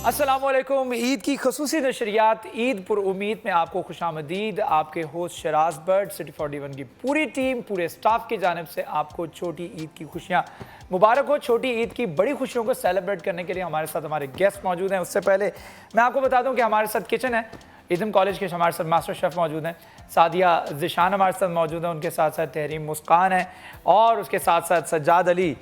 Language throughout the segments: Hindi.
अस्सलामुअलैकुम। ईद की खसूसी नशरियात ईद पुर उम्मीद में आपको खुशामदीद। आपके होस्ट शराज बर्ड सिटी 41 की पूरी टीम, पूरे स्टाफ की जानिब से आपको छोटी ईद की खुशियाँ मुबारक हो। छोटी ईद की बड़ी खुशियों को सेलिब्रेट करने के लिए हमारे साथ हमारे गेस्ट मौजूद हैं। उससे पहले मैं आपको बता दूं कि हमारे साथ किचन है, ईदम कॉलेज के हमारे साथ मास्टर शेफ़ मौजूद हैं, सादिया ज़िशान हमारे साथ मौजूद हैं, उनके साथ साथ तहरीम मुस्कान है और उसके साथ साथ सज्जाद अली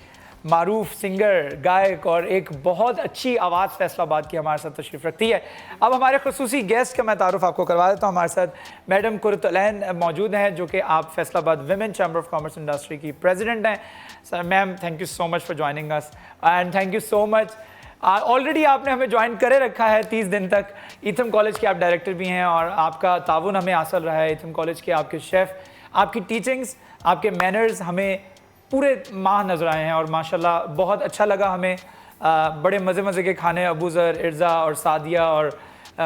मारूफ सिंगर, गायक और एक बहुत अच्छी आवाज़ फैसलाबाद की हमारे साथ तशरीफ़ रखती है। अब हमारे खसूसी गेस्ट का मैं तारुफ आपको करवा देता हूँ। हमारे साथ मैडम कुरतुलैन मौजूद हैं, जो कि आप Faisalabad women chamber of commerce industry की प्रेसिडेंट हैं। Sir ma'am, thank you so much for joining us and thank you so much. Already आपने हमें ज्वाइन करे रखा है 30 दिन तक। ईथम कॉलेज के आप डायरेक्टर भी हैं और आपका ताउन हमें हासिल रहा है। ईथम कॉलेज के आपके शेफ़, आपकी टीचिंग्स, आपके मैनर्स हमें पूरे माह नज़र आए हैं और माशाल्लाह बहुत अच्छा लगा हमें। बड़े मज़े के खाने अबू ज़र, इर्ज़ा और सादिया और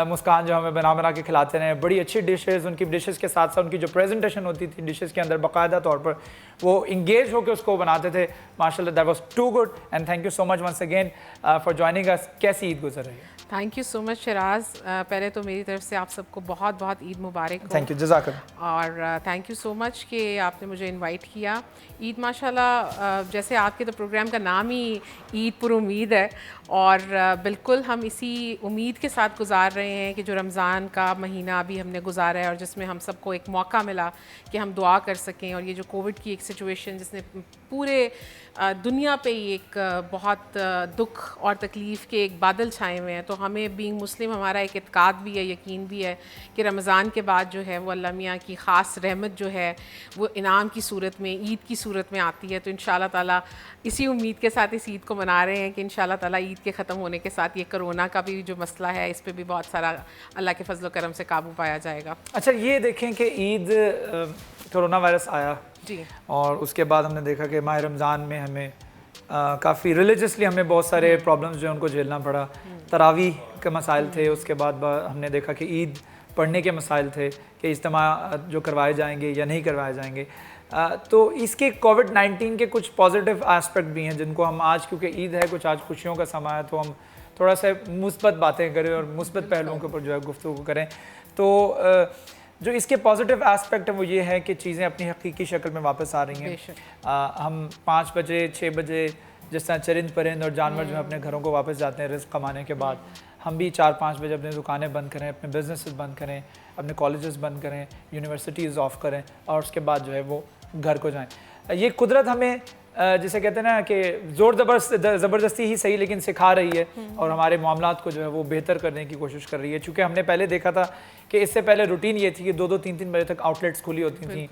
मुस्कान जो हमें बना के खिलाते रहे। बड़ी अच्छी डिशेज़, उनकी डिशेज़ के साथ साथ उनकी जो प्रेजेंटेशन होती थी डिशेज़ के अंदर, बाकायदा तौर पर वो इंगेज होकर उसको बनाते थे। माशाल्लाह that was too good and thank you so much once again for joining us. कैसी ईद गुजर रही है? Thank you so much Sharaz. पहले तो मेरी तरफ से आप सबको बहुत बहुत ईद मुबारक हो। थैंक यू, जज़ाकल्लाह। और थैंक यू सो मच कि आपने मुझे इनवाइट किया। ईद माशाल्लाह, जैसे आपके तो प्रोग्राम का नाम ही ईद पुर उम्मीद है और बिल्कुल हम इसी उम्मीद के साथ गुजार रहे हैं कि जो रमज़ान का महीना अभी हमने गुजारा है और जिसमें हम सबको एक मौका मिला कि हम दुआ कर सकें, और ये जो कोविड की एक सिचुएशन जिसने पूरे दुनिया पे ही एक बहुत दुख और तकलीफ़ के एक बादल छाए हुए हैं, तो हमें बीइंग मुस्लिम हमारा एक इत्काद भी है, यकीन भी है कि रमज़ान के बाद जो है वो अल्लाह मियाँ की ख़ास रहमत जो है वो इनाम की सूरत में, ईद की सूरत में आती है। तो इंशाल्लाह ताला इसी उम्मीद के साथ इस ईद को मना रहे हैं कि इंशाल्लाह ताला ईद के ख़त्म होने के साथ ये कोरोना का भी जो मसला है इस पर भी बहुत सारा अल्लाह के फजल करम से काबू पाया जाएगा। अच्छा, ये देखें कि ईद कोरोना वायरस आया जी, और उसके बाद हमने देखा कि माह रमज़ान में हमें काफ़ी रिलीजियसली हमें बहुत सारे प्रॉब्लम्स जो है उनको झेलना पड़ा। तरावी के मसाइल थे, उसके बाद हमने देखा कि ईद पढ़ने के मसाइल थे कि इज्तिमा जो करवाए जाएंगे या नहीं करवाए जाएंगे। तो इसके कोविड-19 के कुछ पॉजिटिव एस्पेक्ट भी हैं जिनको हम आज, क्योंकि ईद है, कुछ आज खुशियों का समय है, तो हम थोड़ा सा मुस्बत बातें करें और मुस्बत पहलुओं के ऊपर जो है गुफ्तगू करें। तो जो इसके पॉजिटिव एस्पेक्ट है वो ये है कि चीज़ें अपनी हकीकी शक्ल में वापस आ रही हैं। हम 5 बजे 6 बजे जिस तरह चरिंद परिंद और जानवर जो है अपने घरों को वापस जाते हैं रिज़्क़ कमाने के बाद, हम भी 4-5 बजे अपनी दुकानें बंद करें, अपने बिजनेसेस बंद करें, अपने कॉलेजेस बंद करें, यूनिवर्सिटीज़ ऑफ करें और उसके बाद जो है वो घर को जाएं। ये कुदरत हमें जिसे कहते हैं ना कि ज़ोर ज़बरदस्ती ही सही लेकिन सिखा रही है और हमारे मामलात को जो है वो बेहतर करने की कोशिश कर रही है। चूँकि हमने पहले देखा था कि इससे पहले रूटीन ये थी कि 2-2 3-3 बजे तक आउटलेट्स खुली होती थी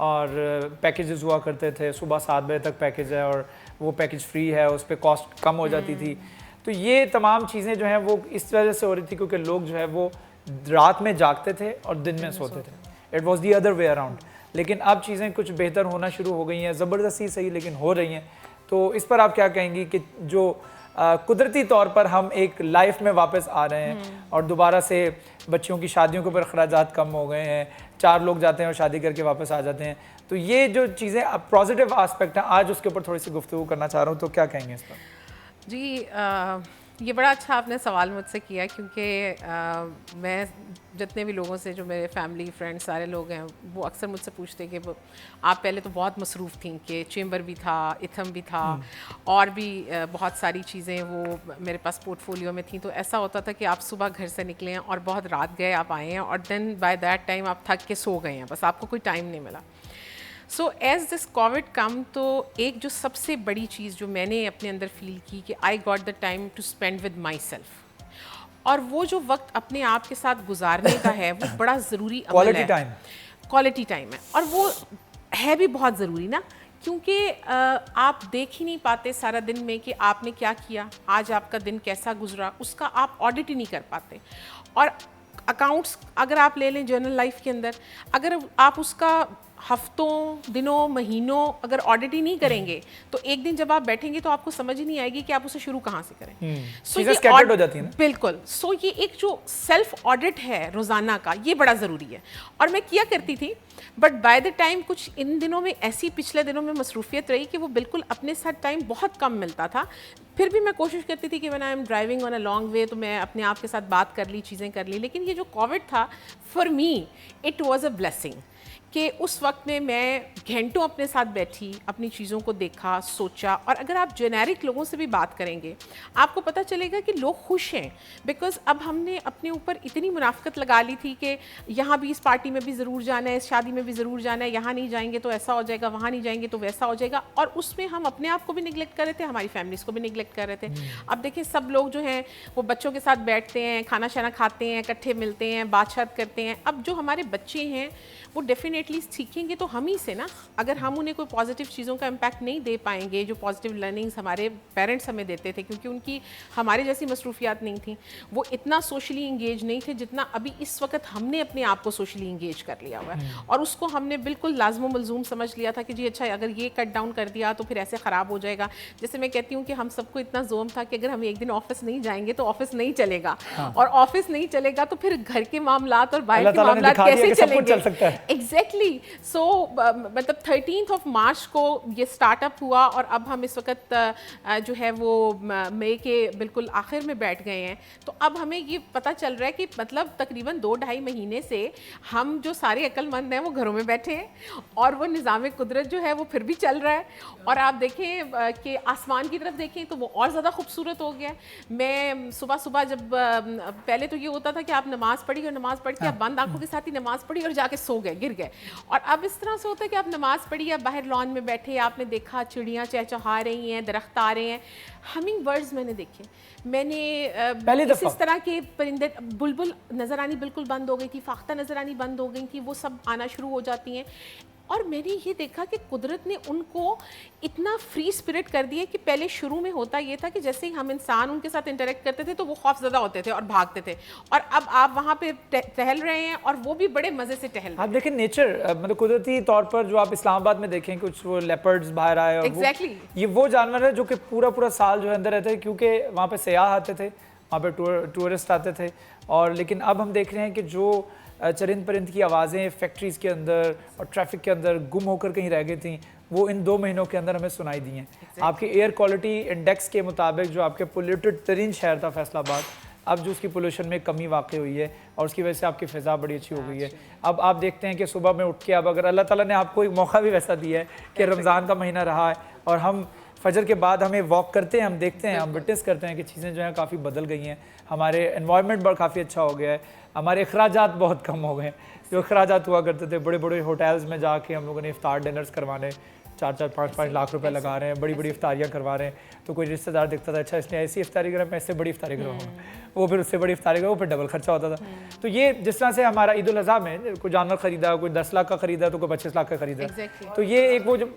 और पैकेजेस हुआ करते थे, सुबह 7 बजे तक पैकेज है और वो पैकेज फ्री है, उस पर कॉस्ट कम हो जाती थी। तो ये तमाम चीज़ें जो हैं वो इस वजह से हो रही थी क्योंकि लोग जो है वो रात में जागते थे और दिन में सोते थे। It was the other way around. लेकिन अब चीज़ें कुछ बेहतर होना शुरू हो गई हैं, ज़बरदस्ती सही लेकिन हो रही हैं। तो इस पर आप क्या कहेंगी कि जो कुदरती तौर पर हम एक लाइफ में वापस आ रहे हैं और दोबारा से बच्चों की शादियों के ऊपर अखराजात कम हो गए हैं, 4 लोग जाते हैं और शादी करके वापस आ जाते हैं, तो ये जो चीज़ें अब पॉजिटिव आस्पेक्ट हैं आज उसके ऊपर थोड़ी सी गुफ्तगू करना चाह रहा हूँ, तो क्या कहेंगे इस पर? जी, ये बड़ा अच्छा आपने सवाल मुझसे किया क्योंकि मैं जितने भी लोगों से, जो मेरे फैमिली फ्रेंड्स सारे लोग हैं, वो अक्सर मुझसे पूछते कि आप पहले तो बहुत मसरूफ़ थी कि चेंबर भी था, इथम भी था और भी बहुत सारी चीज़ें वो मेरे पास पोर्टफोलियो में थी। तो ऐसा होता था कि आप सुबह घर से निकले हैं और बहुत रात गए आप आए हैं और देन बाय दैट टाइम आप थक के सो गए हैं, बस आपको कोई टाइम नहीं मिला। सो एज दिस कोविड कम, तो एक जो सबसे बड़ी चीज़ जो मैंने अपने अंदर फील की कि I got the time to spend with myself, और वो जो वक्त अपने आप के साथ गुजारने का है वो बड़ा ज़रूरी अमल है। क्वालिटी टाइम है और वो है भी बहुत ज़रूरी ना, क्योंकि आप देख ही नहीं पाते सारा दिन में कि आपने क्या किया, आज आपका दिन कैसा गुजरा, उसका आप ऑडिट ही नहीं कर पाते। और अकाउंट्स अगर आप ले लें जर्नल लाइफ के अंदर, अगर आप उसका हफ्तों, दिनों, महीनों अगर ऑडिट ही नहीं करेंगे तो एक दिन जब आप बैठेंगे तो आपको समझ ही नहीं आएगी कि आप उसे शुरू कहाँ से करें। चीज़ें scattered हो जाती हैं ना? बिल्कुल। सो ये एक जो सेल्फ ऑडिट है रोज़ाना का, ये बड़ा ज़रूरी है और मैं किया करती थी, बट बाय द टाइम कुछ इन दिनों में ऐसी पिछले दिनों में मसरूफियत रही कि वो बिल्कुल अपने साथ टाइम बहुत कम मिलता था। फिर भी मैं कोशिश करती थी कि when I am driving on a long way तो मैं अपने आप के साथ बात कर ली, चीज़ें कर ली। लेकिन ये जो कोविड था, for me it was a blessing कि उस वक्त में मैं घंटों अपने साथ बैठी, अपनी चीज़ों को देखा, सोचा। और अगर आप जेनेरिक लोगों से भी बात करेंगे आपको पता चलेगा कि लोग खुश हैं, बिकॉज अब हमने अपने ऊपर इतनी मुनाफकत लगा ली थी कि यहाँ भी इस पार्टी में भी ज़रूर जाना है, इस शादी में भी ज़रूर जाना है, यहाँ नहीं जाएंगे तो ऐसा हो जाएगा, वहाँ नहीं जाएंगे तो वैसा हो जाएगा। और उसमें हम अपने आप को भी निगलेक्ट कर रहे थे, हमारी फैमिलीज़ को भी निगलेक्ट कर रहे थे। अब देखिए सब लोग जो हैं वो बच्चों के साथ बैठते हैं, खाना शाना खाते हैं, इकट्ठे मिलते हैं, बातचीत करते हैं। अब जो हमारे बच्चे हैं वो डेफिनेटली सीखेंगे तो हम ही से ना। अगर हम उन्हें कोई पॉजिटिव चीज़ों का इम्पैक्ट नहीं दे पाएंगे, जो पॉजिटिव लर्निंग्स हमारे पेरेंट्स हमें देते थे, क्योंकि उनकी हमारे जैसी मसरूफियात नहीं थी, वो इतना सोशली इंगेज नहीं थे जितना अभी इस वक्त हमने अपने आप को सोशली इंगेज कर लिया हुआ है। और उसको हमने बिल्कुल लाजमो मलजूम समझ लिया था कि जी अच्छा अगर ये कट डाउन कर दिया तो फिर ऐसे ख़राब हो जाएगा। जैसे मैं कहती हूँ कि हम सबको इतना जोम था कि अगर हम एक दिन ऑफिस नहीं जाएंगे तो ऑफिस नहीं चलेगा, और ऑफिस नहीं चलेगा तो फिर घर के मामलात और बाहर के मामलात कैसे चलेंगे। एग्जैक्टली। सो मतलब 13th of March को ये स्टार्टअप हुआ और अब हम इस वक्त जो है वो मई के बिल्कुल आखिर में बैठ गए हैं। तो अब हमें ये पता चल रहा है कि मतलब तकरीबन 2-2.5 महीने से हम जो सारे अक्लमंद हैं वो घरों में बैठे हैं और वो निज़ाम कुदरत जो है वो फिर भी चल रहा है। और आप देखें कि आसमान की तरफ देखें तो वो और ज़्यादा खूबसूरत हो गया। मैं सुबह सुबह जब पहले तो ये होता था कि आप नमाज़ पढ़ी और नमाज़ पढ़ के आप बंद आंखों के साथ ही नमाज़ पढ़ी और जाके सो गए, गिर गए। और अब इस तरह से होता है कि आप नमाज़ पढ़ी, आप बाहर लॉन में बैठे, आपने देखा चिड़ियाँ चहचहा रही हैं, दरख्त आ रहे हैं, हमिंग बर्ड्स मैंने देखे। मैंने इस तरह के परिंदे, बुलबुल नज़र आनी बिल्कुल बंद हो गई थी, फाख्ता नज़र आनी बंद हो गई थी, वो सब आना शुरू हो जाती हैं। और मैंने ये देखा कि कुदरत ने उनको इतना फ्री स्पिरिट कर दिया कि पहले शुरू में होता ये था कि जैसे ही हम इंसान उनके साथ इंटरेक्ट करते थे तो वो खौफज़दा होते थे और भागते थे, और अब आप वहाँ पे टहल रहे हैं और वो भी बड़े मज़े से टहल रहे हैं। आप देखें नेचर, मतलब कुदरती तौर पर जो आप इस्लामाबाद में देखें कुछ वो लेपर्ड्स बाहर आए और Exactly. ये वो जानवर है जो कि पूरा साल जो है अंदर रहते हैं, क्योंकि वहाँ पे सयाह आते थे, वहाँ पे टूरिस्ट आते थे। और लेकिन अब हम देख रहे हैं कि जो चरिंद परिंद की आवाज़ें फैक्ट्रीज़ के अंदर और ट्रैफिक के अंदर गुम होकर कहीं रह गई थी, वो इन 2 महीनों के अंदर हमें सुनाई दी हैं। आपके एयर क्वालिटी इंडेक्स के मुताबिक जो आपके पोल्यूटेड तरीन शहर था फैसलाबाद, अब जो उसकी पोल्यूशन में कमी वाक़ई हुई है और उसकी वजह से आपकी फ़िज़ा बड़ी अच्छी हो गई है। अब आप देखते हैं कि सुबह में उठ के अब अगर अल्लाह ताला ने आपको एक मौका भी वैसा दिया है कि रमज़ान का महीना रहा है और हम फजर के बाद हमें वॉक करते हैं, हम देखते हैं, हम विटनेस करते हैं कि चीज़ें जो हैं काफ़ी बदल गई हैं, हमारे एनवायरनमेंट पर काफ़ी अच्छा हो गया है, हमारे अखराजात बहुत कम हो गए हैं। जो अखराजात हुआ करते थे, बड़े बड़े होटल्स में जाके हम लोगों ने इफ्तार डिनर्स करवाने 4-4, 5-5 लाख रुपए लगा रहे हैं, बड़ी बड़ी इफ्तारियाँ करवा रहे हैं। तो कोई रिश्तेदार दिखता था, अच्छा इसने ऐसी इफ्तारी करा, मैं इससे बड़ी इफ्तारी करवाऊँगा, वो फिर उससे बड़ी इफ्तारी करा, वो फिर डबल खर्चा होता था। तो ये जिस तरह से हमारा ईद उल अज़हा में कोई जानवर खरीदा, कोई 10 लाख का खरीदा तो कोई 25 लाख का खरीदा, तो ये एक वो जो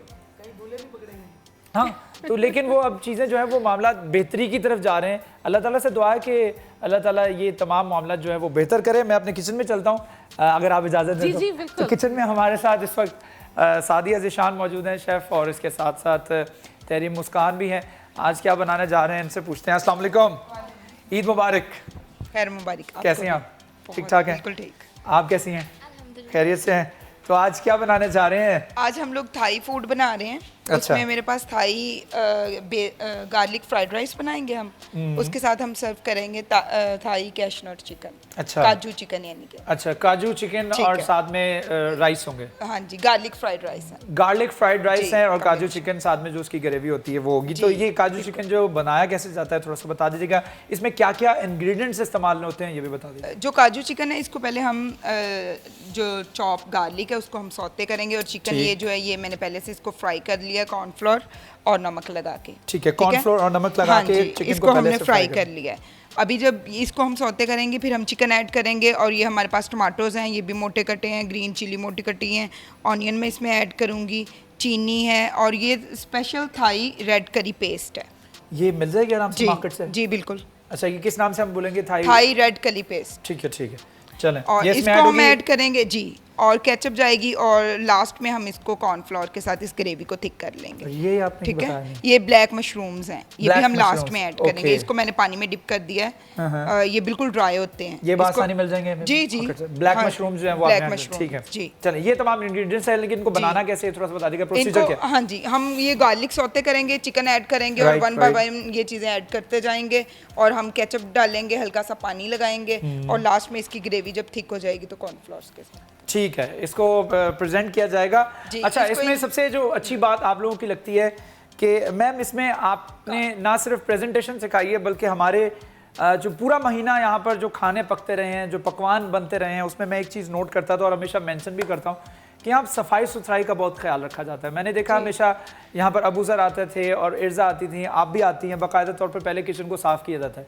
हाँ, तो लेकिन वो अब चीज़ें जो है वो मामला बेहतरी की तरफ जा रहे हैं। अल्लाह ताला से दुआ है कि अल्लाह ताला ये तमाम मामला जो है वो बेहतर करे। मैं अपने किचन में चलता हूँ, अगर आप इजाज़त दें तो किचन में हमारे साथ इस वक्त सादिया ज़िशान मौजूद हैं, शेफ़, और इसके साथ साथ तहरीम मुस्कान भी हैं। आज क्या बनाने जा रहे हैं इनसे पूछते हैं। अस्सलाम वालेकुम, ईद मुबारक। खैर मुबारक। कैसी हैं आप? ठीक ठाक हैं? बिल्कुल ठीक। आप कैसी हैं? खैरियत से हैं? तो आज क्या बनाने जा रहे हैं? आज हम लोग थाई फूड बना रहे हैं। अच्छा। उसमें मेरे पास थाई गार्लिक फ्राइड राइस बनाएंगे हम। उसके साथ हम सर्व करेंगे थाई कैशनट चिकन। अच्छा, काजू चिकन यानी कि। अच्छा, काजू चिकन और साथ में राइस होंगे। हाँ जी, गार्लिक फ्राइड राइस है। गार्लिक फ्राइड राइस है और काजू चिकन साथ में जो उसकी ग्रेवी होती है वो होगी। तो ये काजू चिकन जो बनाया कैसे जाता है थोड़ा सा बता दीजिएगा, इसमें क्या क्या इंग्रेडिएंट्स इस्तेमाल होते हैं ये भी बता दीजिए। जो काजू चिकन है इसको पहले हम जो चॉप गार्लिक है उसको हम सौते करेंगे, और चिकन ये जो है ये मैंने पहले से इसको फ्राई कर लिया कॉर्नफ्लोर और नमक लगा के। ठीक है, कॉर्नफ्लोर और नमक लगा के चिकन इसको हमने फ्राई कर लिया है। अभी जब इसको हम सौते करेंगे फिर हम चिकन ऐड करेंगे, और ये हमारे पास टमाटोज़ हैं, ये भी मोटे कटे हैं, ग्रीन चिली मोटी कटी हैं, ऑनियन में इसमें ऐड करूँगी, चीनी है, और ये special Thai red curry paste है। ये मिल जाएगी आराम से मार्केट से? जी बिल्कुल। अच्छा, ये किस नाम से हम बोलेंगे? Thai Thai red curry paste. ठीक है, ठीक है, चलें। और इसको हम ऐड करेंगे जी, और केचप जाएगी और लास्ट में हम इसको कॉर्नफ्लोर के साथ इस ग्रेवी को थिक कर लेंगे। ये आपने ठीक बताया है, नहीं। ये ब्लैक मशरूम्स हैं, ये Black भी हम लास्ट mushrooms, में ऐड करेंगे। okay. इसको मैंने पानी में डिप कर दिया है, ये बिल्कुल ड्राई होते हैं। ये इसको- आसानी मिल जाएंगे हमें? जी जी, ब्लैक हाँ, मशरूम जो है वो ब्लैक आपने मशरूम, ठीक है जी। चलिए, ये तमाम इंग्रेडिएंट्स है, लेकिन इनको बनाना कैसे है थोड़ा सा बता दीजिएगा, प्रोसीजर इनको क्या है? हाँ जी, हम ये गार्लिक सौते करेंगे, चिकन ऐड करेंगे और Right, one by right. One ये चीज़ें ऐड करते जाएंगे और हम केचप डालेंगे, हल्का सा पानी लगाएंगे और लास्ट में इसकी ग्रेवी जब थिक हो जाएगी तो कॉर्नफ्लोर्स के साथ। ठीक है, इसको प्रेजेंट किया जाएगा। जी, अच्छा, इसको इसमें सबसे जो अच्छी बात आप लोगों की लगती है कि मैम इसमें आपने ना सिर्फ प्रेजेंटेशन सिखाई है, बल्कि हमारे जो पूरा महीना यहाँ पर जो खाने पकते रहे हैं, जो पकवान बनते रहे हैं, उसमें मैं एक चीज़ नोट करता था और हमेशा मेंशन भी करता हूँ कि यहाँ सफाई सुथराई का बहुत ख्याल रखा जाता है। मैंने देखा हमेशा यहाँ पर अबू सर आते थे और इर्जा आती थी, आप भी आती हैं, बाकायदा तौर पर पहले किचन को साफ़ किया जाता है,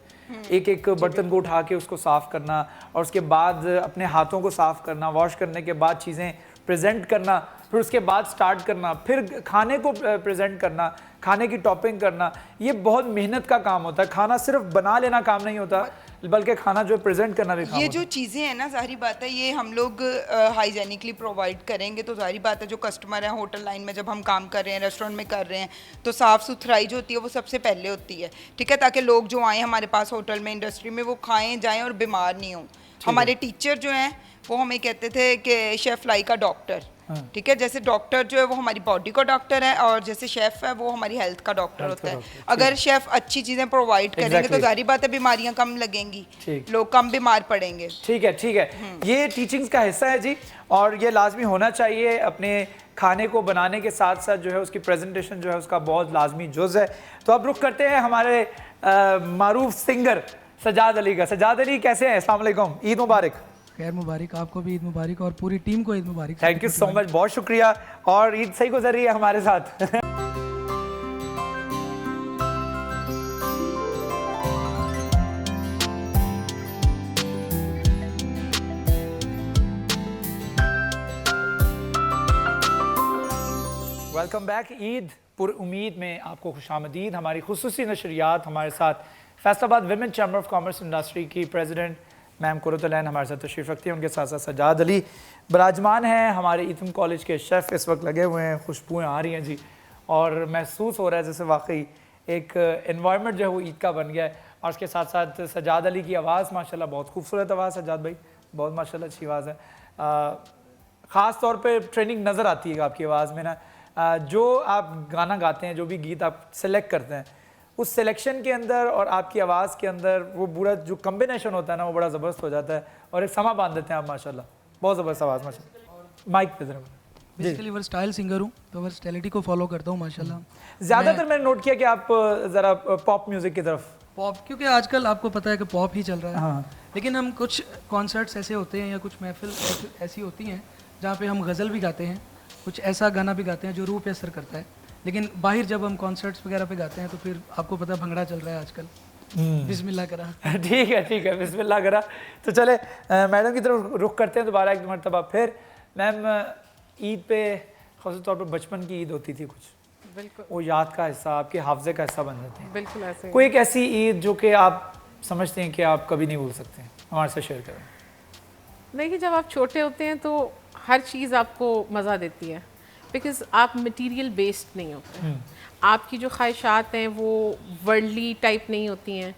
एक एक बर्तन को उठा के उसको साफ़ करना और उसके बाद अपने हाथों को साफ़ करना, वॉश करने के बाद चीज़ें प्रेजेंट करना, फिर उसके बाद स्टार्ट करना, फिर खाने को प्रेजेंट करना, खाने की टॉपिंग करना। ये बहुत मेहनत का काम होता है। खाना सिर्फ बना लेना काम नहीं होता, बल्कि खाना जो प्रेजेंट करना भी काम ये होता जो चीज़ें हैं ना, ज़ाहिर बात है ये हम लोग हाइजेनिकली प्रोवाइड करेंगे तो ज़ाहिर बात है जो कस्टमर हैं होटल लाइन में जब हम काम कर रहे हैं, रेस्टोरेंट में कर रहे हैं, तो साफ़ सुथराई जो होती है वो सबसे पहले होती है। ठीक है, ताकि लोग जो आएँ हमारे पास होटल में, इंडस्ट्री में, वो खाएँ जाएँ और बीमार नहीं हों। हमारे टीचर जो हैं वो हमें कहते थे कि शेफ़ लाइक का डॉक्टर। ठीक है, जैसे डॉक्टर जो है वो हमारी बॉडी का डॉक्टर है और जैसे शेफ़ है वो हमारी हेल्थ का डॉक्टर होता है। अगर शेफ़ अच्छी चीज़ें प्रोवाइड करेंगे तो जाहिर बात है बीमारियां कम लगेंगी, लोग कम बीमार पड़ेंगे। ठीक है, ठीक है, ये टीचिंग्स का हिस्सा है जी, और ये लाजमी होना चाहिए। अपने खाने को बनाने के साथ साथ जो है उसकी प्रेजेंटेशन जो है उसका बहुत लाजमी जुज़ है। तो अब रुख करते हैं हमारे मारूफ सिंगर सजाद अली का। सजाद अली कैसे हैं? अस्सलाम वालेकुम, ईद मुबारक। खैर मुबारक, आपको भी ईद मुबारक और पूरी टीम को ईद मुबारक। थैंक यू सो मच, बहुत शुक्रिया, और ईद सही गुजर रही है हमारे साथ। Welcome back. ईद पुर उम्मीद में आपको खुशामदीद। हमारी खुसूसी नशरियात, हमारे साथ Faisalabad women chamber of commerce industry की प्रेसिडेंट मैम कुरतुलैन हमारे साथ तशरीफ़ रखती हैं, उनके साथ साथ सजाद अली बराजमान हैं। हमारे ईतम कॉलेज के शेफ़ इस वक्त लगे हुए हैं, खुशबुएँ आ रही हैं जी, और महसूस हो रहा है जैसे वाकई एक एनवायरनमेंट जो है वो ईद का बन गया है। और उसके साथ साथ सजाद अली की आवाज़ माशाल्लाह बहुत खूबसूरत आवाज़, सजाद भाई बहुत माशाल्लाह अच्छी आवाज़ है। ख़ास तौर पे ट्रेनिंग नज़र आती है आपकी आवाज़ में ना। जो आप गाना गाते हैं, जो भी गीत आप सेलेक्ट करते हैं, उस सिलेक्शन के अंदर और आपकी आवाज़ के अंदर वो पूरा जो कम्बिनेशन होता है ना, वो बड़ा ज़बरदस्त हो जाता है और एक समा बांध देते हैं आप माशाल्लाह। बहुत ज़बरदस्त आवाज़ माशाल्लाह। माइक पे ज़रा। बेसिकली वर्सटाइल सिंगर हूँ तो वर्सटैलिटी को फॉलो करता हूँ माशाल्लाह। ज़्यादातर मैंने नोट किया कि आप ज़रा पॉप म्यूज़िक की तरफ, पॉप, क्योंकि आजकल आपको पता है कि पॉप ही चल रहा है। हाँ। लेकिन हम कुछ कॉन्सर्ट्स ऐसे होते हैं या कुछ महफिल ऐसी होती हैं जहाँ पे हम गज़ल भी गाते हैं, कुछ ऐसा गाना भी गाते हैं जो रूह पे असर करता है। लेकिन बाहर जब हम कॉन्सर्ट्स वगैरह पे गाते हैं तो फिर आपको पता है भंगड़ा चल रहा है आजकल। बिस्मिल्लाह करा। ठीक है, बिस्मिल्लाह करा। तो चले मैडम की तरफ रुख करते हैं दोबारा एक मरतबा फिर। मैम, ईद पे ख़ास तौर पर बचपन की ईद होती थी कुछ, बिल्कुल वो याद का हिस्सा, आपके हाफजे का हिस्सा बन जाते हैं। बिल्कुल ऐसे। कोई एक ऐसी ईद जो कि आप समझते हैं कि आप कभी नहीं भूल सकते हैं, हमारे साथ शेयर करें। देखिए, जब आप छोटे होते हैं तो हर चीज़ आपको मज़ा देती है, बिकॉज़ आप मटेरियल बेस्ड नहीं होते। आपकी जो ख्वाहिशात हैं वो वर्ल्डली टाइप नहीं होती हैं।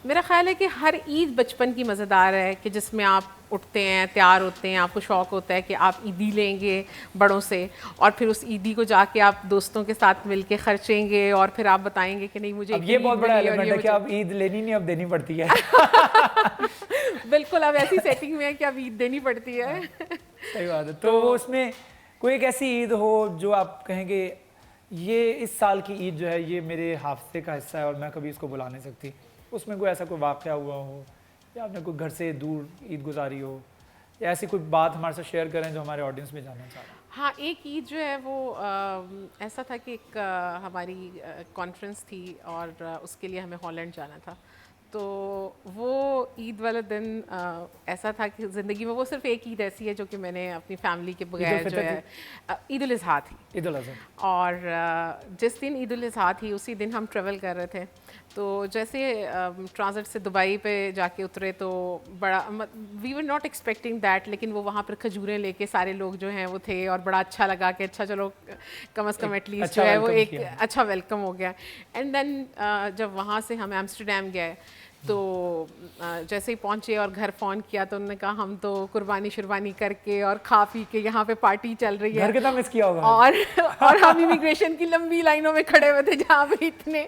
मेरा ख्याल है कि हर ईद बचपन की मज़ेदार है, कि जिसमें आप उठते हैं, तैयार होते हैं, आपको शौक़ होता है कि आप ईदी लेंगे बड़ों से, और फिर उस ईदी को जाके आप दोस्तों के साथ मिलके खर्चेंगे और फिर आप बताएंगे कि नहीं मुझे अब ये बहुत बड़ा एलिमेंट है कि अब ईद लेनी नहीं, अब देनी पड़ती है। बिल्कुल, अब ऐसी सेटिंग में है कि अब ईद देनी पड़ती है। सही बात है। तो उसमें कोई एक ऐसी ईद हो जो आप कहेंगे ये इस साल की ईद जो है ये मेरे हाफजे का हिस्सा है और मैं कभी इसको भुला नहीं सकती, उसमें कोई ऐसा कोई वाक़या हुआ हो या आपने कोई घर से दूर ईद गुजारी हो, या ऐसी कोई बात हमारे साथ शेयर करें जो हमारे ऑडियंस में जानना चाह रहे हैं। हाँ, एक ईद जो है वो ऐसा था कि एक हमारी कॉन्फ्रेंस थी और उसके लिए हमें हॉलैंड जाना था। तो वो ईद वाला दिन ऐसा था कि ज़िंदगी में वो सिर्फ एक ईद ऐसी है जो कि मैंने अपनी फैमिली के बगैर जो है ईद उल अज़हा थी। ईद उल अज़हा। और जिस दिन ईद उल अज़हा थी उसी दिन हम ट्रेवल कर रहे थे, तो जैसे ट्रांजिट से दुबई पे जाके उतरे तो बड़ा we were not expecting that, लेकिन वो वहाँ पर खजूरें लेके सारे लोग जो हैं वो थे और बड़ा अच्छा लगा कि अच्छा चलो कम अज़ कम एटलीस्ट जो है वो एक अच्छा वेलकम हो गया। एंड देन जब वहाँ से हम एम्स्टरडैम गए तो जैसे ही पहुँचे और घर फ़ोन किया तो उन्होंने कहा हम तो कुर्बानी शुरबानी करके और खा पी के यहाँ पे पार्टी चल रही है। घर कितना मिस किया होगा। और हम इमिग्रेशन की लंबी लाइनों में खड़े हुए थे जहाँ पे इतने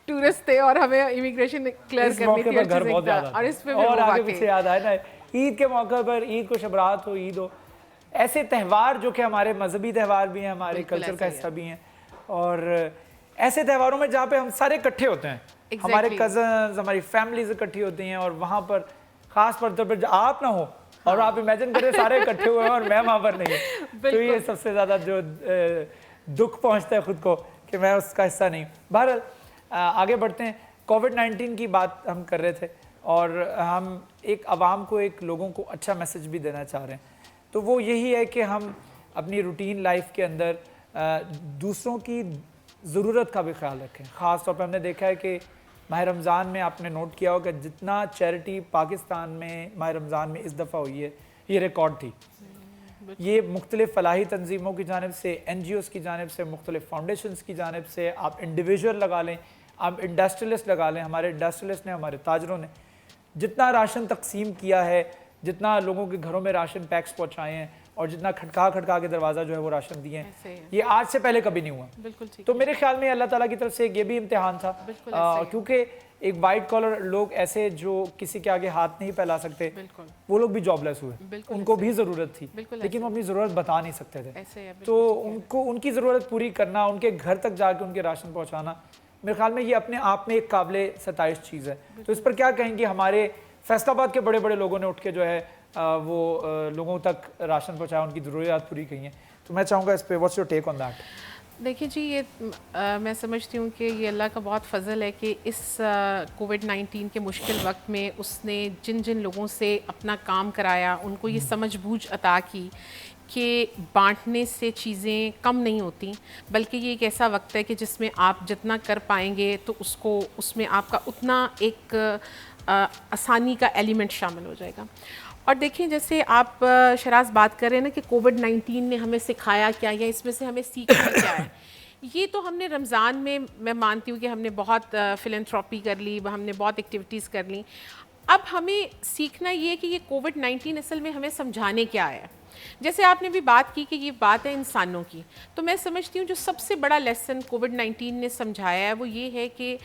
टूरिस्ट थे और हमें इमिग्रेशन क्लियर करनी थी और इस पे और आगे पीछे याद आया ना, ईद के मौके पर, ईद को शबरात हो, ईद हो, ऐसे त्यौहार जो कि हमारे मजहबी त्यौहार भी हैं, हमारे कल्चर का हिस्सा भी हैं, और ऐसे त्योहारों में जहाँ पे हम सारे इकट्ठे होते हैं, हमारे कजन्स, हमारी फैमिलीज इकट्ठी होती हैं, और वहाँ पर खास तौर पर आप ना हो और आप इमेजिन करें सारे इकट्ठे हुए हैं और मैं वहाँ पर नहीं हूँ, तो ये सबसे ज़्यादा जो दुख पहुँचता है खुद को कि मैं उसका हिस्सा नहीं। बहरहाल आगे बढ़ते हैं। कोविड-19 की बात हम कर रहे थे और हम एक आवाम को, एक लोगों को अच्छा मैसेज भी देना चाह रहे हैं, तो वो यही है कि हम अपनी रूटीन लाइफ के अंदर दूसरों की ज़रूरत का भी ख्याल रखें। ख़ास तौर पर हमने देखा है कि माह रमज़ान में आपने नोट किया होगा जितना चैरिटी पाकिस्तान में माह रमज़ान में इस दफ़ा हुई है, ये रिकॉर्ड थी। ये मुख्तलिफ़ फलाही तंजीमों की जानिब से, NGOs की जानिब से, मुख्तलिफ़ फाउंडेशंस की जानिब से, आप इंडिविजुअल लगा लें, आप इंडस्ट्रियलिस्ट लगा लें, हमारे इंडस्ट्रियलिस्ट ने, हमारे ताजरों ने जितना राशन तकसीम किया है, जितना लोगों के घरों में राशन पैक्स पहुँचाए हैं और जितना खटका के दरवाज़ा जो है वो राशन दिए हैं, ये आज से पहले कभी नहीं हुआ। बिल्कुल ठीक। तो मेरे ख्याल में अल्लाह ताला की तरफ से ये भी इम्तिहान था, क्योंकि एक वाइट कॉलर लोग ऐसे जो किसी के आगे हाथ नहीं फैला सकते, वो लोग भी जॉबलेस हुए, उनको भी ज़रूरत थी, लेकिन वो अपनी ज़रूरत बता नहीं सकते थे, तो उनको उनकी ज़रूरत पूरी करना, उनके घर तक जाके उनके राशन पहुँचाना, मेरे ख्याल में ये अपने आप में एक काबिल सताइश चीज़ है। तो इस पर क्या कहेंगे? हमारे फैसलाबाद के बड़े बड़े लोगों ने उठ के जो है वो लोगों तक राशन पहुँचाया, उनकी ज़रूरियात पूरी की हैं, तो मैं चाहूँगा इस पर what's your take on that? देखिए जी, ये मैं समझती हूँ कि ये अल्लाह का बहुत फ़ज़ल है कि इस कोविड-19 के मुश्किल वक्त में उसने जिन जिन लोगों से अपना काम कराया, उनको ये समझ-बूझ अता की कि बांटने से चीज़ें कम नहीं होती, बल्कि ये एक ऐसा वक्त है कि जिसमें आप जितना कर पाएंगे तो उसको, उसमें आपका उतना एक आसानी का एलिमेंट शामिल हो जाएगा। और देखिए, जैसे आप शराज बात कर रहे हैं ना कि कोविड-19 ने हमें सिखाया क्या, या इसमें से हमें सीखना क्या है, ये तो हमने रमज़ान में, मैं मानती हूँ कि हमने बहुत फिलैंथ्रोपी कर ली, हमने बहुत एक्टिविटीज़ कर ली। अब हमें सीखना ये है कि ये कोविड-19 असल में हमें समझाने क्या है। जैसे आपने भी बात की कि ये बात है इंसानों की, तो मैं समझती हूँ जो सबसे बड़ा लेसन कोविड-19 ने समझाया है वो ये है कि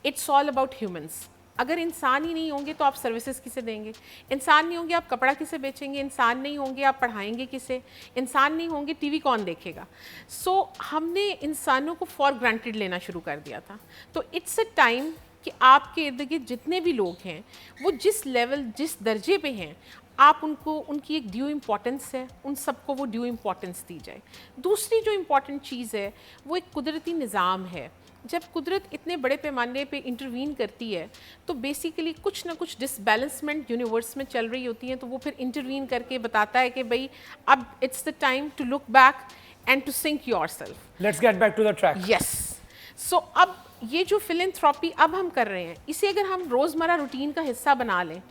इट्स ऑल अबाउट ह्यूमंस। अगर इंसान ही नहीं होंगे तो आप सर्विसेज किसे देंगे? इंसान नहीं होंगे आप कपड़ा किसे बेचेंगे? इंसान नहीं होंगे आप पढ़ाएंगे किसे? इंसान नहीं होंगे टीवी कौन देखेगा? सो हमने इंसानों को फॉर ग्रांटेड लेना शुरू कर दिया था। तो इट्स अ टाइम कि आपके इर्द गिर्द जितने भी लोग हैं वो जिस लेवल, जिस दर्जे पे हैं, आप उनको, उनकी एक ड्यू इम्पोर्टेंस है, उन सबको वो ड्यू इम्पोर्टेंस दी जाए। दूसरी जो इम्पोर्टेंट चीज़ है वो एक कुदरती निज़ाम है। जब कुदरत इतने बड़े पैमाने पे इंटरवीन करती है तो बेसिकली कुछ ना कुछ डिसबैलेंसमेंट यूनिवर्स में चल रही होती है, तो वो फिर इंटरवीन करके बताता है कि भाई अब it's the time to look back and to sync yourself, let's get back to the track. Yes. So अब ये जो फिलैंथ्रोपी अब हम कर रहे हैं, इसे अगर हम रोज़मर्रा रूटीन का हिस्सा बना लें,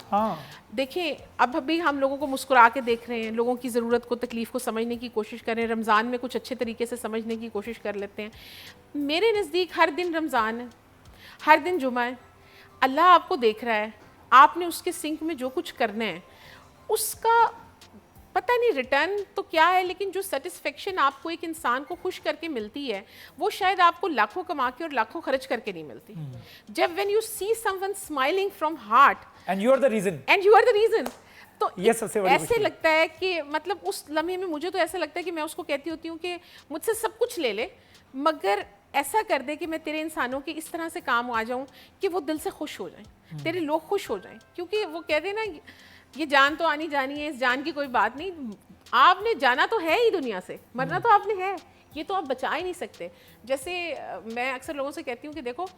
देखें अब भी हम लोगों को मुस्कुरा के देख रहे हैं, लोगों की ज़रूरत को, तकलीफ़ को समझने की कोशिश कर रहे हैं, रमज़ान में कुछ अच्छे तरीके से समझने की कोशिश कर लेते हैं। मेरे नज़दीक हर दिन रमज़ान है, हर दिन जुमा है, अल्लाह आपको देख रहा है, आपने उसके सिंक में जो कुछ करना है उसका पता नहीं रिटर्न तो क्या है, लेकिन जो सेटिस्फेक्शन आपको एक इंसान को खुश करके मिलती है वो शायद आपको लाखों कमा के और लाखों खर्च करके नहीं मिलती। जब when you see someone smiling from heart and you are the reason, तो ये सबसे बड़ी ऐसे लगता है कि मतलब उस लम्हे में मुझे तो ऐसा लगता है कि मैं उसको कहती होती हूँ कि मुझसे सब कुछ ले ले मगर ऐसा कर दे कि मैं तेरे इंसानों के इस तरह से काम आ जाऊँ कि वो दिल से खुश हो जाएं, तेरे लोग खुश हो जाएं। क्योंकि वो कहते हैं ना, ये जान तो आनी जानी है, इस जान की कोई बात नहीं, आपने जाना तो है ही दुनिया से, मरना तो आपने है, ये तो आप बचा ही नहीं सकते। जैसे मैं अक्सर लोगों से कहती हूँ कि देखो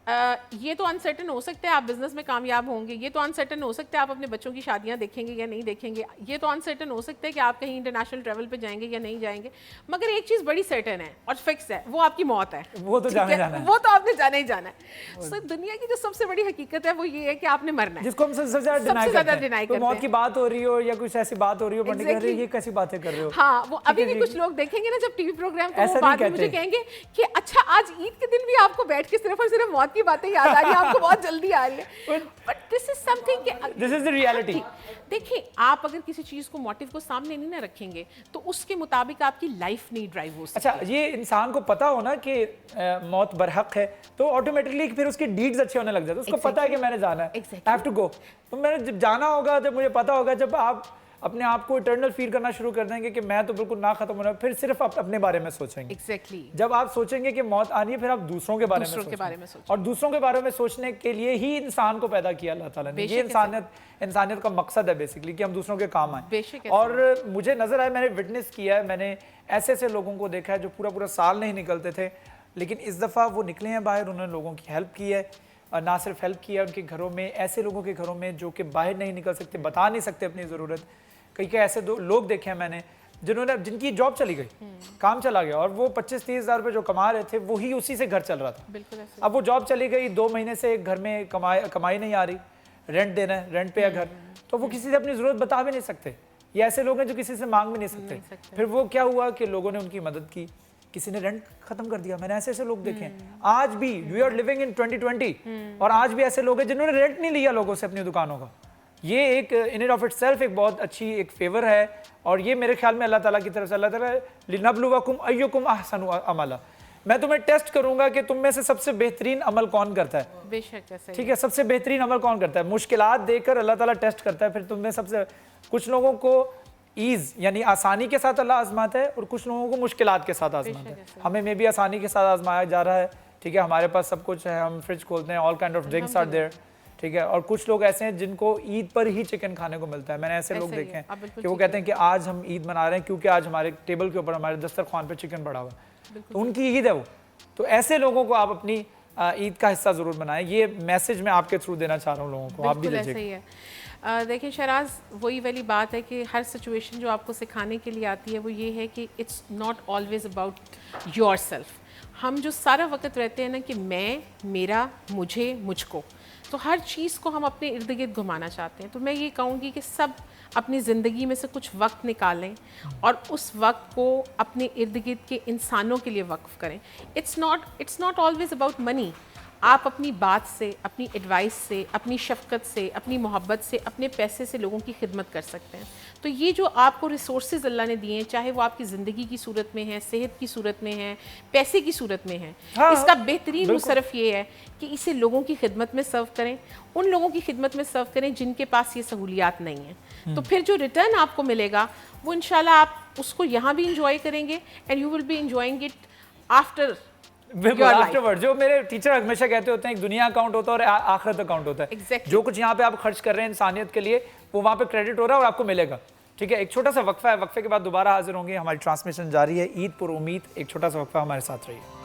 ये तो अनसर्टन हो सकता है आप बिजनेस में कामयाब होंगे, ये तो अनसर्टन हो सकता है आप अपने बच्चों की शादियां देखेंगे या नहीं देखेंगे, ये तो अनसर्टन हो सकता है कि आप कहीं इंटरनेशनल ट्रैवल पे जाएंगे या नहीं जाएंगे, मगर एक चीज़ बड़ी सर्टन है और फिक्स है, वो आपकी मौत है। वो तो जाना जाना है, वो तो आपने जाना ही जाना है। सो दुनिया की जो सबसे बड़ी हकीकत है वो ये है कि आपने मरना है, जिसको हम सबसे ज्यादा डिनाई करते हैं। तो मौत की बात हो रही हो या कुछ ऐसी बात हो रही हो, पंडित कह रहे हैं ये कैसी बातें कर रहे हो। हाँ, वो अभी भी कुछ लोग देखेंगे ना जब टीवी प्रोग्राम को, ऐसा वो बाद में नहीं मुझे कहते। कहेंगे कि अच्छा आज ईद के दिन भी आपको बैठ के सिर्फ और सिर्फ मौत की बातें याद आ रही है, आपको बहुत जल्दी आ रही है। But this is something, this is the reality. देखिए, आप अगर किसी चीज को मोटिव को सामने नहीं ना रखेंगे तो उसके मुताबिक आपकी लाइफ नहीं ड्राइव हो सकती। अच्छा, ये इंसान को पता हो ना कि मौत बरहक है, तो ऑटोमेटिकली फिर उसकी डीड्स अच्छे होने लग जाते हैं। उसको पता है कि मैंने जाना है, आई हैव टू गो। तो मैंने जब जाना होगा, जब मुझे पता होगा, जब आप अपने आप को इटर्नल फील करना शुरू कर देंगे कि मैं तो बिल्कुल ना खत्म होना, फिर सिर्फ आप अपने बारे में सोचेंगे। एग्जैक्टली। जब आप सोचेंगे कि मौत आनी है, फिर आप दूसरों के बारे में सोचेंगे। और दूसरों के बारे में सोचने के लिए ही इंसान को पैदा किया अल्लाह ताला ने। ये इंसानियत का मकसद है बेसिकली, कि हम दूसरों के काम आए। और मुझे नजर आया, मैंने विटनेस किया है, मैंने ऐसे ऐसे लोगों को देखा है जो पूरा पूरा साल नहीं निकलते थे, लेकिन इस दफ़ा वो निकले हैं बाहर, उन्होंने लोगों की हेल्प की है। और ना सिर्फ हेल्प किया, उनके घरों में, ऐसे लोगों के घरों में जो कि बाहर नहीं निकल सकते, बता नहीं सकते अपनी ज़रूरत। कई ऐसे लोग देखे हैं मैंने जिनकी जॉब चली गई, काम चला गया, और वो 25-30 हज़ार रुपये जो कमा रहे थे वही उसी से घर चल रहा था। अब वो जॉब चली गई, 2 महीने से घर में कमाई नहीं आ रही, रेंट देना है, रेंट पे या घर, तो वो किसी से अपनी ज़रूरत बता भी नहीं सकते। ये ऐसे लोग हैं जो किसी से मांग भी नहीं सकते। फिर वो क्या हुआ कि लोगों ने उनकी मदद की, किसी ने रेंट खत्म कर दिया। मैंने ऐसे ऐसे लोग देखे हैं। आज भी वी आर लिविंग इन 2020, और आज भी ऐसे लोग हैं जिन्होंने रेंट नहीं लिया लोगों से अपनी दुकानों का। ये एक इन इट ऑफ इटसेल्फ एक बहुत अच्छी एक फेवर है, और ये मेरे ख्याल में अल्लाह ताला की तरफ से, अल्लाह ताला लिनब्लुवकुम अय्युकुम अहसनु अमला, मैं तुम्हें टेस्ट करूंगा कि तुम में से सबसे बेहतरीन अमल कौन करता है। बेशक, ठीक है, सबसे बेहतरीन अमल कौन करता है। मुश्किलात देकर अल्लाह ताला टेस्ट करता है, फिर तुम में सबसे, कुछ लोगों को ईज यानी आसानी के साथ अल्लाह आजमाता है, और कुछ लोगों को मुश्किलात के साथ आजमाता है। हमें में भी आसानी के साथ आजमाया जा रहा है। ठीक है, हमारे पास सब कुछ है, हम फ्रिज खोलते हैं, all kind of drinks are there. ठीक है, और कुछ लोग ऐसे हैं जिनको ईद पर ही चिकन खाने को मिलता है। मैंने ऐसे लोग देखे हैं कि वो कहते हैं कि आज हम ईद मना रहे हैं क्योंकि आज हमारे टेबल के ऊपर, हमारे दस्तरखान पे चिकन पड़ा हुआ है, तो उनकी ईद है वो। तो ऐसे लोगों को आप अपनी ईद का हिस्सा जरूर बनाएं। ये मैसेज मैं आपके थ्रू देना चाह रहा हूँ लोगों को, आप भी लीजिए। देखिए शराज, वही वाली बात है कि हर सिचुएशन जो आपको सिखाने के लिए आती है वो ये है कि it's not always about yourself. हम जो सारा वक्त रहते हैं ना कि मैं, मेरा, मुझे, मुझको, तो हर चीज़ को हम अपने इर्द गिर्द घुमाना चाहते हैं। तो मैं ये कहूँगी कि सब अपनी ज़िंदगी में से कुछ वक्त निकालें और उस वक्त को अपने इर्द गिर्द के इंसानों के लिए वक्फ करें। It's not always about money. आप अपनी बात से, अपनी एडवाइस से, अपनी शफ़क़त से, अपनी मोहब्बत से, अपने पैसे से लोगों की खिदमत कर सकते हैं। तो ये जो आपको रिसोर्सेज अल्लाह ने दिए हैं, चाहे वो आपकी ज़िंदगी की सूरत में है, सेहत की सूरत में है, पैसे की सूरत में है, इसका बेहतरीन मुसरफ ये है कि इसे लोगों की खिदमत में सर्व करें, उन लोगों की खिदमत में सर्व करें जिनके पास ये सहूलियात नहीं हैं। तो फिर जो रिटर्न आपको मिलेगा वो इंशाल्लाह आप उसको यहाँ भी इंजॉय करेंगे, and you will be enjoying it after. बिल्कुल, आफ्टरवर्ड। जो मेरे टीचर हमेशा कहते होते हैं, एक दुनिया अकाउंट होता है और आखिरत अकाउंट होता है। Exactly. जो कुछ यहाँ पे आप खर्च कर रहे हैं इंसानियत के लिए, वो वहाँ पे क्रेडिट हो रहा है और आपको मिलेगा। ठीक है, एक छोटा सा वक्फा है, वक्फे के बाद दोबारा हाजिर होंगे। हमारी ट्रांसमिशन जारी है, ईद पर उम्मीद। एक छोटा सा वक्फा, हमारे साथ रहिए।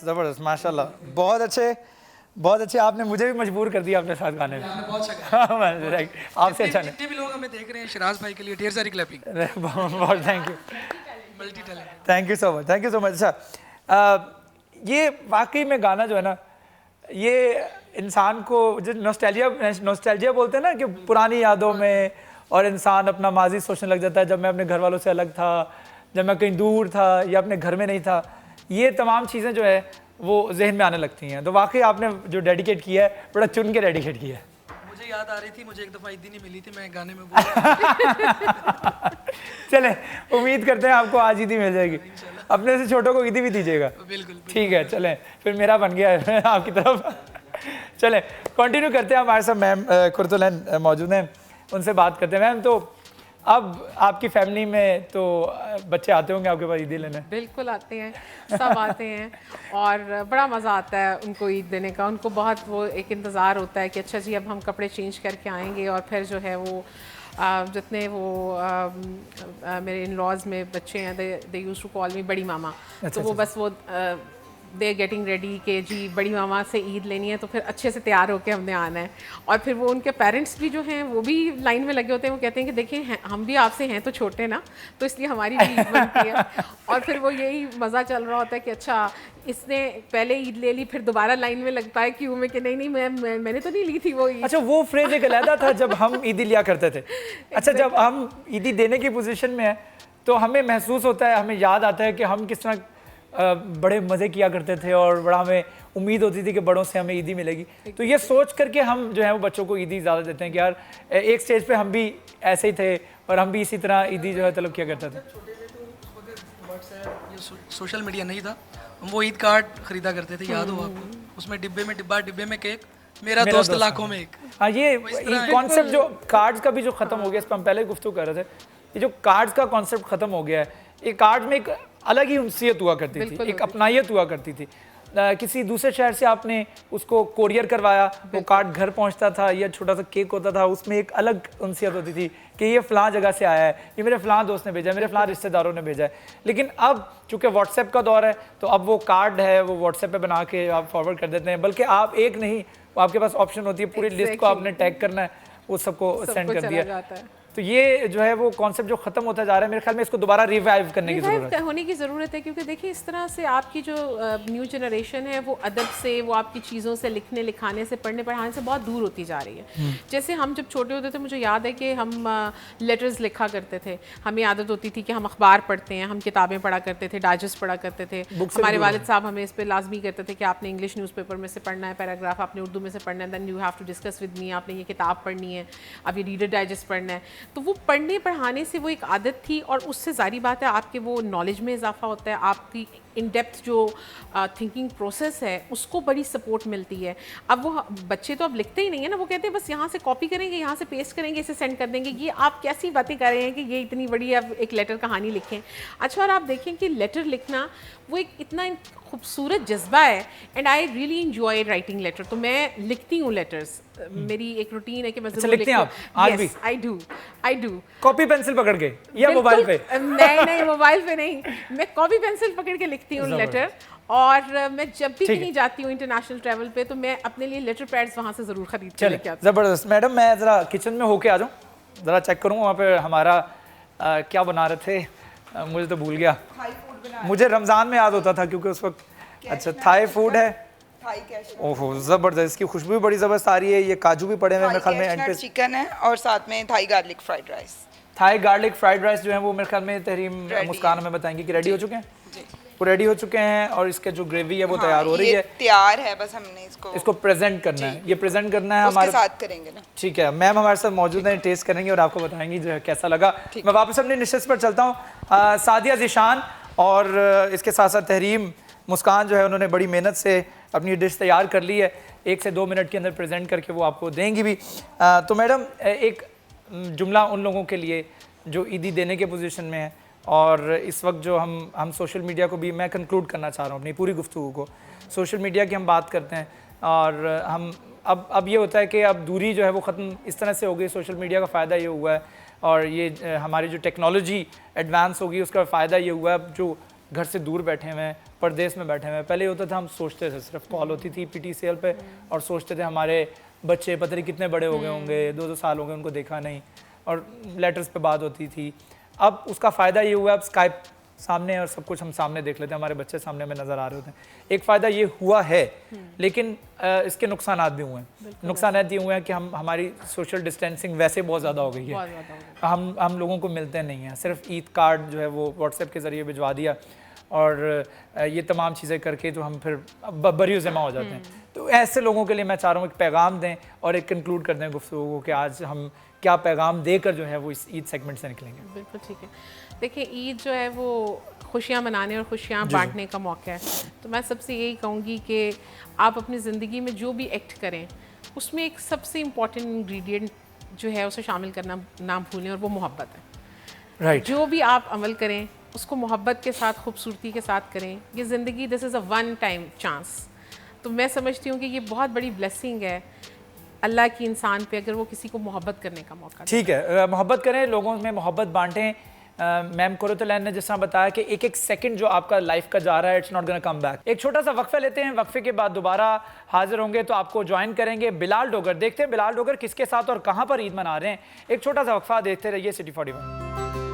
ज़बरदस्त, माशाल्लाह, बहुत अच्छे। आपने मुझे भी मजबूर कर दिया अपने साथ गाने में। आपसे अच्छा नहीं। जितने भी लोग हमें देख रहे हैं, शराज भाई के लिए ढेर सारी क्लैपिंग। बहुत thank you, multi talent. Thank you so much. अच्छा, ये वाकई में गाना जो है ना, ये इंसान को जो नॉस्टैल्जिया बोलते हैं ना, कि पुरानी यादों में, और इंसान अपना माजी सोचने लग जाता है, जब मैं अपने घर वालों से अलग था, जब मैं कहीं दूर था या अपने घर में नहीं था। ये तमाम चीज़ें जो है वो जहन में आने लगती हैं। तो वाकई आपने जो डेडिकेट किया है, बड़ा चुन के डेडिकेट किया है। मुझे याद आ रही थी, मुझे एक दफ़ा ईद नहीं मिली थी, मैं गाने में बोल चले, उम्मीद करते हैं आपको आज ईदी मिल जाएगी। अपने से छोटों को ईदी भी दीजिएगा। बिल्कुल। ठीक है, चलें, फिर मेरा बन गया है आपकी तरफ। चलें, कंटिन्यू करते हैं। हमारे साथ मैम कुर्तुलैन मौजूद हैं। उनसे बात करते हैं। मैम, तो अब आपकी फैमिली में तो बच्चे आते होंगे आपके पास ईदी लेने? बिल्कुल आते हैं, सब आते हैं और बड़ा मज़ा आता है उनको ईद देने का। उनको बहुत वो एक इंतज़ार होता है कि अच्छा जी अब हम कपड़े चेंज करके आएंगे, और फिर जो है वो जितने वो मेरे इन लॉज में बच्चे हैं, they used to call me बड़ी मामा। तो वो बस वो दे गेटिंग रेडी कि जी बड़ी मामा से ईद लेनी है, तो फिर अच्छे से तैयार होकर हमने आना है। और फिर वो उनके पेरेंट्स भी जो हैं वो भी लाइन में लगे होते हैं। वो कहते हैं कि देखिए हम भी आपसे हैं तो छोटे ना, तो इसलिए हमारी भी ईद बनती है। और फिर वो यही मज़ा चल रहा होता है कि अच्छा इसने पहले ईद ले ली, फिर दोबारा लाइन में लगता है क्यों में कि नहीं मैंने तो नहीं ली थी वो ईद। अच्छा, वो फ्रेज एक अलग था जब हम ईदी लिया करते थे। अच्छा, जब हम ईदी देने की पोजीशन में है तो हमें महसूस होता है, हमें याद आता है कि हम किस तरह बड़े मज़े किया करते थे और बड़ा हमें उम्मीद होती थी कि बड़ों से हमें ईदी मिलेगी। तो ये सोच करके हम जो है वो बच्चों को ईदी ज़्यादा देते हैं कि यार एक स्टेज पे हम भी ऐसे ही थे और हम भी इसी तरह ईदी जो है तलब किया करते थे। छोटे थे तो उस वक्त व्हाट्सएप या सोशल मीडिया नहीं था, हम वो ईद कार्ड खरीदा करते थे, याद हो आपको? उसमें डिब्बे में डिब्बा, डिब्बे में केक, मेरा दोस्त लाखों में एक। हाँ, ये कॉन्सेप्ट जो कार्ड्स का भी जो ख़त्म हो गया, इस पर हम पहले गुफ्तगू कर रहे थे, ये जो कार्ड्स का कॉन्सेप्ट ख़त्म हो गया है। ये कार्ड में एक अलग ही उनसियत हुआ करती थी, एक अपनायत हुआ करती थी। किसी दूसरे शहर से आपने उसको कोरियर करवाया, वो कार्ड घर पहुंचता था या छोटा सा केक होता था, उसमें एक अलग उनसियत होती थी कि ये फ़लाँ जगह से आया है, ये मेरे फ़लाँ दोस्त ने भेजा है, मेरे फ़लाँ रिश्तेदारों ने भेजा है। लेकिन अब चूँकि व्हाट्सएप का दौर है तो अब वो कार्ड है वो व्हाट्सएप पे बना के आप फॉरवर्ड कर देते हैं, बल्कि आप एक नहीं, आपके पास ऑप्शन होती है पूरी लिस्ट को आपने टैग करना है, वो सबको सेंड कर दिया। तो ये जो है वो कॉन्सेप्ट जो खत्म होता जा रहा है, मेरे ख्याल में इसको दोबारा रिवाइव करने की ज़रूरत है, होने की ज़रूरत है। क्योंकि देखिए इस तरह से आपकी जो न्यू जनरेशन है वो अदब से, वो आपकी चीज़ों से, लिखने लिखाने से, पढ़ने पढ़ाने से बहुत दूर होती जा रही है। जैसे हम जब छोटे होते थे, मुझे याद है कि हम लेटर्स लिखा करते थे। हमें आदत होती थी कि हम अखबार पढ़ते हैं, हम किताबें पढ़ा करते थे, डाइजेस्ट पढ़ा करते थे। हमारे वालिद साहब हमें इस पर लाजमी करते थे कि आपने इंग्लिश न्यूज़पेपर में से पढ़ना है पैराग्राफ, आपने उर्दू में से पढ़ना है, then you have to discuss with me, आपने ये किताब पढ़नी है, अब ये रीडर डाइजेस्ट पढ़ना है। तो वो पढ़ने पढ़ाने से वो एक आदत थी और उससे जारी बात है आपके वो नॉलेज में इजाफा होता है, आपकी इन डेप्थ जो थिंकिंग प्रोसेस है उसको बड़ी सपोर्ट मिलती है। अब वो बच्चे तो अब लिखते ही नहीं है ना, वो कहते हैं बस यहाँ से कॉपी करेंगे, यहाँ से पेस्ट करेंगे, इसे सेंड कर देंगे। ये आप कैसी बातें कर रहे हैं कि ये इतनी बड़ी अब एक लेटर कहानी लिखें। अच्छा, और आप देखें कि लेटर लिखना वो एक इतना खूबसूरत जज्बा है and I really enjoy writing letter. तो मैं लिखती हूँ लेटर्स, मेरी एक रूटीन है कि मैं जरूर लिखती हैं आप आज भी? I do. कॉपी पेंसिल पकड़ के या मोबाइल पे? नहीं, मोबाइल पे नहीं, मैं कॉपी पेंसिल पकड़ के लिखती हूँ लेटर। और मैं जब भी कहीं जाती हूँ इंटरनेशनल ट्रैवल पे, तो मैं अपने लिए लेटर पैड्स वहाँ से ज़रूर खरीद के लेके आती हूँ। ज़बरदस्त। मैडम, मैं ज़रा किचन में होके आ जाऊँ, ज़रा चेक करूँ वहाँ पे हमारा क्या बना रहे थे, मुझे तो भूल गया। मुझे रमज़ान में याद होता था क्योंकि उस वक्त। अच्छा, थाई फूड है। ओहो, ज़बरदस्त, इसकी खुशबू भी बड़ी ज़बरदस्त आ रही है। ये काजू भी पड़े हुए हैं मेरे ख्याल में, एंड पे चिकन है और साथ में Thai garlic fried rice. Thai garlic fried rice जो है वो मेरे ख्याल में तहरीम मुस्कान हमें बताएंगे कि रेडी हो चुके हैं। वो रेडी हो चुके हैं और इसके जो ग्रेवी है वो तैयार हो रही है, तैयार है, बस हमने इसको प्रेजेंट करना है। ये प्रेजेंट करना है हमारे साथ करेंगे ना। ठीक है, मैम हमारे साथ मौजूद हैं, टेस्ट करेंगे और आपको बताएंगी जो है कैसा लगा। मैं वापस अपनी निशस्त पर चलता हूँ। सादिया ज़ीशान और इसके साथ साथ तहरीम मुस्कान जो है उन्होंने बड़ी मेहनत से अपनी डिश तैयार कर ली है, 1 से 2 मिनट के अंदर प्रेजेंट करके वो आपको देंगी भी। तो मैडम, एक जुमला उन लोगों के लिए जो ईदी देने के पोजीशन में है और इस वक्त जो हम सोशल मीडिया को भी, मैं कंक्लूड करना चाह रहा हूँ अपनी पूरी गुफ्तगू को, सोशल मीडिया की हम बात करते हैं और हम अब ये होता है कि अब दूरी जो है वो ख़त्म इस तरह से हो गई। सोशल मीडिया का फ़ायदा ये हुआ है और ये हमारी जो टेक्नोलॉजी एडवांस होगी उसका फ़ायदा ये हुआ है, जो घर से दूर बैठे हुए हैं, परदेश में बैठे हुए हैं। पहले होता था हम सोचते थे, सिर्फ कॉल होती थी PTCL पे और सोचते थे हमारे बच्चे पता नहीं कितने बड़े हो गए होंगे, 2-2 साल हो गए उनको देखा नहीं, और लेटर्स पे बात होती थी। अब उसका फ़ायदा ये हुआ, अब स्काइप सामने है और सब कुछ हम सामने देख लेते हैं, हमारे बच्चे सामने हमें नज़र आ रहे होते हैं। एक फ़ायदा ये हुआ है, लेकिन इसके नुकसानात भी हुए हैं। नुकसानात ये हुए हैं कि हमारी सोशल डिस्टेंसिंग वैसे बहुत ज़्यादा हो गई है। हम लोगों को मिलते नहीं हैं, सिर्फ ईद कार्ड जो है वो व्हाट्सएप के ज़रिए भिजवा दिया और ये तमाम चीज़ें करके जो हम फिर बरी ज़िम्मा हो जाते हैं। तो ऐसे लोगों के लिए मैं चाह रहा हूँ एक पैगाम दें और एक कंक्लूड कर दें गुफ्तगू को कि आज हम क्या पैगाम देकर जो है वो इस ईद सेगमेंट से निकलेंगे। बिल्कुल ठीक है। देखिए, ईद जो है वो खुशियाँ मनाने और खुशियाँ बांटने का मौका है। तो मैं सबसे यही कहूँगी कि आप अपनी ज़िंदगी में जो भी एक्ट करें उसमें एक सबसे इम्पॉर्टेंट इंग्रेडिएंट जो है उसे शामिल करना ना भूलें, और वो मोहब्बत है। राइट। जो भी आप अमल करें उसको मोहब्बत के साथ, खूबसूरती के साथ करें। ये ज़िंदगी this is a one time chance. तो मैं समझती हूँ कि ये बहुत बड़ी ब्लेसिंग है अल्लाह की इंसान पे, अगर वो किसी को मोहब्बत करने का मौका दे। ठीक है, मोहब्बत करें, लोगों में मोहब्बत बांटें। मैम कुरतुलैन ने जिस तरह बताया कि एक एक सेकंड जो आपका लाइफ का जा रहा है, it's not gonna come back. एक छोटा सा वक्फा लेते हैं, वक्फे के बाद दोबारा हाजिर होंगे तो आपको ज्वाइन करेंगे बिलाल डोगर। देखते हैं बिलाल डोगर किसके साथ और कहाँ पर ईद मना रहे हैं। एक छोटा सा वक्फा देखते रहिए सिटी 41।